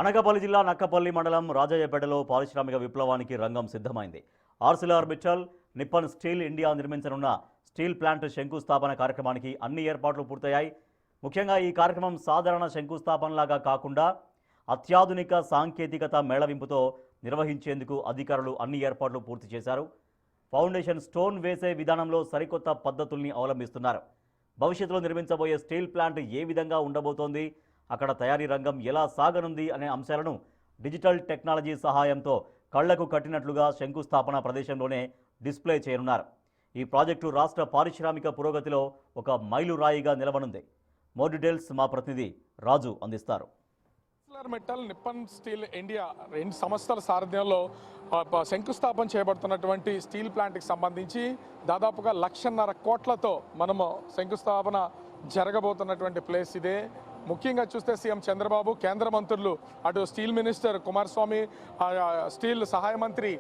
అనకాపల్లి జిల్లా నక్కపల్లి మండలం రాజయ్యపేటలో పారిశ్రామిక విప్లవానికి రంగం సిద్ధమైంది. Arcelor Mittal Nippon Steel India నిర్మించనున్న స్టీల్ ప్లాంట్ శంకుస్థాపన కార్యక్రమానికి అన్ని ఏర్పాట్లు పూర్తయ్యాయి. ముఖ్యంగా ఈ కార్యక్రమం సాధారణ శంకుస్థాపనలాగా కాకుండా అత్యాధునిక సాంకేతికత మేళవింపుతో నిర్వహించేందుకు అధికారులు అన్ని ఏర్పాట్లు పూర్తి చేశారు. ఫౌండేషన్ స్టోన్ వేసే విధానంలో సరికొత్త పద్ధతుల్ని అవలంబిస్తున్నారు. భవిష్యత్తులో నిర్మించబోయే స్టీల్ ప్లాంట్ ఏ విధంగా ఉండబోతోంది, అక్కడ తయారీ రంగం ఎలా సాగనుంది అనే అంశాలను డిజిటల్ టెక్నాలజీ సహాయంతో కళ్లకు కట్టినట్లుగా శంకుస్థాపన ప్రదేశంలోనే డిస్ప్లే చేయనున్నారు. ఈ ప్రాజెక్టు రాష్ట్ర పారిశ్రామిక పురోగతిలో ఒక మైలురాయిగా నిలవనుంది. మోర్ డీటెయిల్స్ మా ప్రతినిధి రాజు అందిస్తారు. Arcelor Mittal Nippon Steel India రెండు సంస్థల సారథ్యంలో శంకుస్థాపన చేయబడుతున్నటువంటి స్టీల్ ప్లాంట్కి సంబంధించి దాదాపుగా 1.5 కోట్లతో మనము శంకుస్థాపన జరగబోతున్నటువంటి ప్లేస్ ఇదే. ముఖ్యంగా చూస్తే సీఎం చంద్రబాబు, కేంద్ర మంత్రులు, అటు స్టీల్ మినిస్టర్ కుమారస్వామి, స్టీల్ సహాయ మంత్రి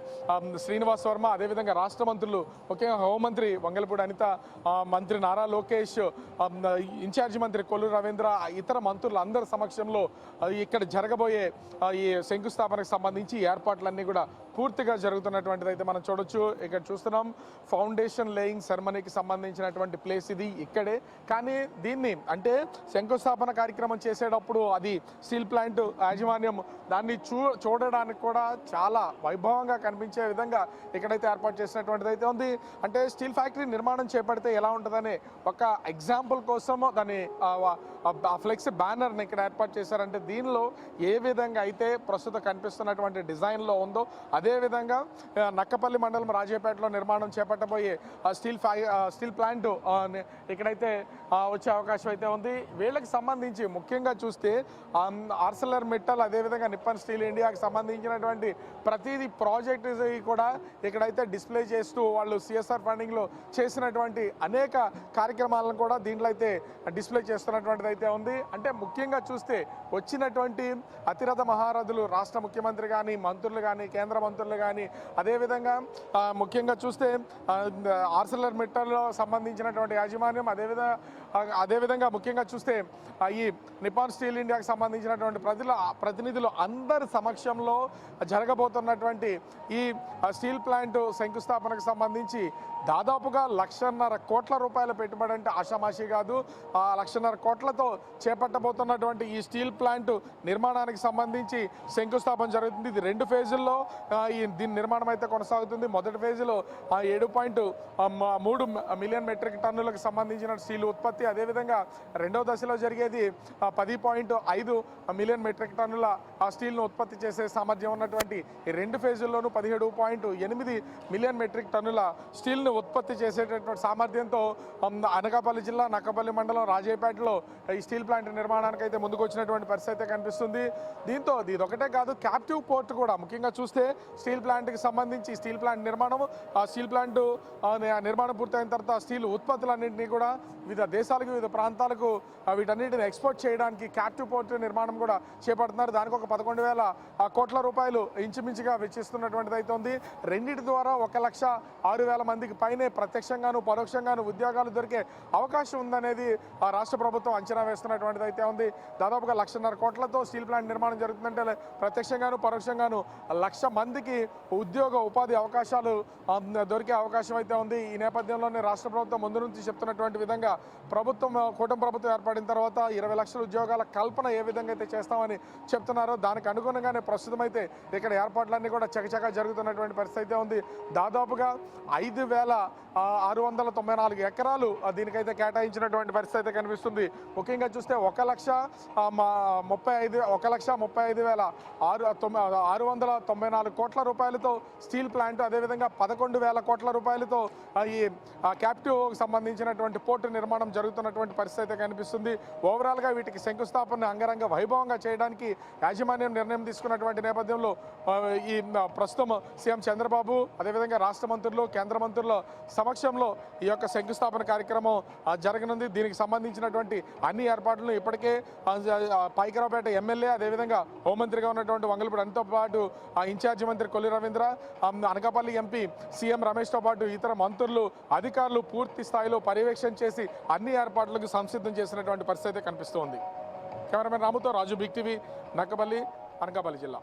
శ్రీనివాస్ వర్మ, అదేవిధంగా రాష్ట్ర మంత్రులు, ముఖ్యంగా హోంమంత్రి వంగలపూడి అనిత, మంత్రి నారా లోకేష్, ఇన్ఛార్జి మంత్రి కొల్లు రవీంద్ర, ఇతర మంత్రులు అందరి సమక్షంలో ఇక్కడ జరగబోయే ఈ శంకుస్థాపనకు సంబంధించి ఏర్పాట్లన్నీ కూడా పూర్తిగా జరుగుతున్నటువంటిది అయితే మనం చూడొచ్చు. ఇక్కడ చూస్తున్నాం ఫౌండేషన్ లేయింగ్ సెరమనీకి సంబంధించినటువంటి ప్లేస్ ఇది ఇక్కడే. కానీ దీన్ని అంటే శంకుస్థాపన కార్యక్రమం చేసేటప్పుడు అది స్టీల్ ప్లాంట్ యాజమాన్యం దాన్ని చూడడానికి కూడా చాలా వైభవంగా కనిపించే విధంగా ఇక్కడైతే ఏర్పాటు చేసినటువంటిది అయితే ఉంది. అంటే స్టీల్ ఫ్యాక్టరీ నిర్మాణం చేపడితే ఎలా ఉంటుందని ఒక ఎగ్జాంపుల్ కోసం దాన్ని ఫ్లెక్స్ బ్యానర్ని ఇక్కడ ఏర్పాటు చేశారంటే దీనిలో ఏ విధంగా అయితే ప్రస్తుతం కనిపిస్తున్నటువంటి డిజైన్లో ఉందో అదేవిధంగా నక్కపల్లి మండలం రాజయ్యపేటలో నిర్మాణం చేపట్టబోయే స్టీల్ ప్లాంట్ ఇక్కడైతే వచ్చే అవకాశం అయితే ఉంది. వీళ్ళకి సంబంధించి ముఖ్యంగా చూస్తే ఆర్సిలర్ మిట్టల్ అదేవిధంగా నిప్పన్ స్టీల్ ఇండియాకి సంబంధించినటువంటి ప్రతిదీ ప్రాజెక్ట్ కూడా ఇక్కడైతే డిస్ప్లే చేస్తూ వాళ్ళు సిఎస్ఆర్ ఫండింగ్లో చేసినటువంటి అనేక కార్యక్రమాలను కూడా దీంట్లో అయితే డిస్ప్లే చేస్తున్నటువంటిది అయితే ఉంది. అంటే ముఖ్యంగా చూస్తే వచ్చినటువంటి అతిరథ మహారథులు రాష్ట్ర ముఖ్యమంత్రి కానీ, మంత్రులు కానీ, కేంద్ర మంత్రులు కానీ, అదేవిధంగా ముఖ్యంగా చూస్తే ఆర్సిలర్ మిట్టల్లో సంబంధించినటువంటి యాజమాన్యం, అదేవిధంగా ముఖ్యంగా చూస్తే ఈ నిపాన్ స్టీల్ ఇండియాకి సంబంధించినటువంటి ప్రతినిధులు అందరి సమక్షంలో జరగబోతున్నటువంటి ఈ స్టీల్ ప్లాంట్ శంకుస్థాపనకు సంబంధించి దాదాపుగా 1.5 కోట్ల రూపాయల పెట్టుబడి అంటే ఆషామాషి కాదు. 1.5 కోట్లతో చేపట్టబోతున్నటువంటి ఈ స్టీల్ ప్లాంట్ నిర్మాణానికి సంబంధించి శంకుస్థాపన జరుగుతుంది. ఇది 2 ఫేజుల్లో దీని నిర్మాణం అయితే కొనసాగుతుంది. మొదటి ఫేజులో 7.3 మిలియన్ మెట్రిక్ టన్నులకు సంబంధించిన స్టీల్ ఉత్పత్తి, అదేవిధంగా రెండవ దశలో జరిగేది 10.5 మిలియన్ మెట్రిక్ టన్నుల ఆ స్టీల్ను ఉత్పత్తి చేసే సామర్థ్యం ఉన్నటువంటి ఈ 2 ఫేజుల్లోనూ 17.8 మిలియన్ మెట్రిక్ టన్నుల స్టీల్ను ఉత్పత్తి చేసేటటువంటి సామర్థ్యంతో అనకాపల్లి జిల్లా నక్కపల్లి మండలం రాజయ్యపేటలో ఈ స్టీల్ ప్లాంట్ నిర్మాణానికి అయితే ముందుకు వచ్చినటువంటి పరిస్థితి అయితే కనిపిస్తుంది. దీంతో ఇది ఒకటే కాదు, క్యాప్టివ్ పోర్ట్ కూడా ముఖ్యంగా చూస్తే స్టీల్ ప్లాంట్కి సంబంధించి స్టీల్ ప్లాంట్ నిర్మాణం, ఆ స్టీల్ ప్లాంట్ నిర్మాణం పూర్తయిన తర్వాత స్టీల్ ఉత్పత్తులన్నింటినీ కూడా వివిధ దేశాలకు, వివిధ ప్రాంతాలకు వీటన్నిటిని ఎక్స్పోర్ట్ చేయడానికి క్యాప్టివ్ పోర్ట్ నిర్మాణం కూడా చేపడుతున్నారు. దానికి ఒక 11,000 కోట్ల రూపాయలు ఇంచుమించుగా వెచ్చిస్తున్నటువంటిది అయితే ఉంది. రెండింటి ద్వారా 1,06,000 మందికి పైనే ప్రత్యక్షంగాను పరోక్షంగాను ఉద్యోగాలు దొరికే అవకాశం ఉందనేది ఆ రాష్ట్ర ప్రభుత్వం అంచనా వేస్తున్నటువంటిది అయితే ఉంది. దాదాపుగా 1.5 కోట్లతో స్టీల్ ప్లాంట్ నిర్మాణం జరుగుతుందంటే ప్రత్యక్షంగాను పరోక్షంగాను 1,00,000 మందికి ఉపాధి అవకాశాలు దొరికే అవకాశం అయితే ఉంది. ఈ నేపథ్యంలోనే రాష్ట్ర ప్రభుత్వం ముందు నుంచి చెప్తున్నటువంటి విధంగా కూటమి ప్రభుత్వం ఏర్పడిన తర్వాత 20 లక్షల ఉద్యోగాల కల్పన ఏ విధంగా అయితే చేస్తామని చెప్తున్నారో దానికి అనుగుణంగానే ప్రస్తుతం అయితే ఇక్కడ ఏర్పాట్లన్నీ కూడా చకచకా జరుగుతున్నటువంటి పరిస్థితి అయితే ఉంది. దాదాపుగా 5,694 ఎకరాలు దీనికైతే కేటాయించినటువంటి పరిస్థితి అయితే కనిపిస్తుంది. ముఖ్యంగా చూస్తే 1,35,694 కోట్ల రూపాయలతో స్టీల్ ప్లాంట్, అదేవిధంగా 11,000 కోట్ల రూపాయలతో ఈ క్యాప్టివ్ సంబంధించినటువంటి పోర్టు నిర్మాణం జరుగుతున్నటువంటి పరిస్థితి అయితే కనిపిస్తుంది. ఓవరాల్గా వీటికి శంకుస్థాపన అంగరంగ వైభవంగా చేయడానికి యాజమాన్యం నిర్ణయం తీసుకున్నటువంటి నేపథ్యంలో ఈ ప్రస్తుతం సీఎం చంద్రబాబు, అదేవిధంగా రాష్ట్ర మంత్రులు, కేంద్ర మంత్రుల సమక్షంలో ఈ యొక్క శంకుస్థాపన కార్యక్రమం జరగనుంది. దీనికి సంబంధించినటువంటి అన్ని ఏర్పాట్లను ఇప్పటికే పైకరావుపేట ఎమ్మెల్యే, అదేవిధంగా హోంమంత్రిగా ఉన్నటువంటి వంగలపూడి అనితో పాటు ఇన్ఛార్జి మంత్రి కొల్లి రవీంద్ర, అనకాపల్లి ఎంపీ సీఎం రమేష్తో పాటు ఇతర మంత్రులు, అధికారులు పూర్తి స్థాయిలో పర్యవేక్షణ చేసి అన్ని ఏర్పాట్లకు సంసిద్ధం చేసినటువంటి పరిస్థితి కనిపిస్తోంది. కెమెరామెన్ రాముతో రాజు, బిగ్ టీవీ, నక్కపల్లి. అనకాపల్లి జిల్లా.